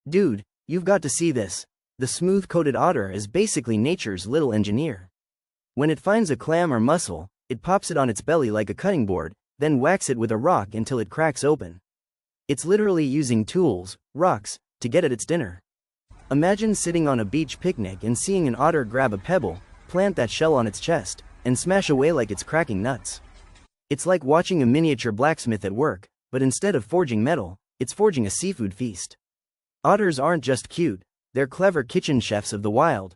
Dude, you've got to see this. The smooth-coated otter is basically nature's little engineer. When it finds a clam or mussel, it pops it on its belly like a cutting board, then whacks it with a rock until it cracks open. It's literally using tools, rocks, to get at its dinner. Imagine sitting on a beach picnic and seeing an otter grab a pebble, plant that shell on its chest, and smash away like it's cracking nuts. It's like watching a miniature blacksmith at work, but instead of forging metal, it's forging a seafood feast. Otters aren't just cute, they're clever kitchen chefs of the wild.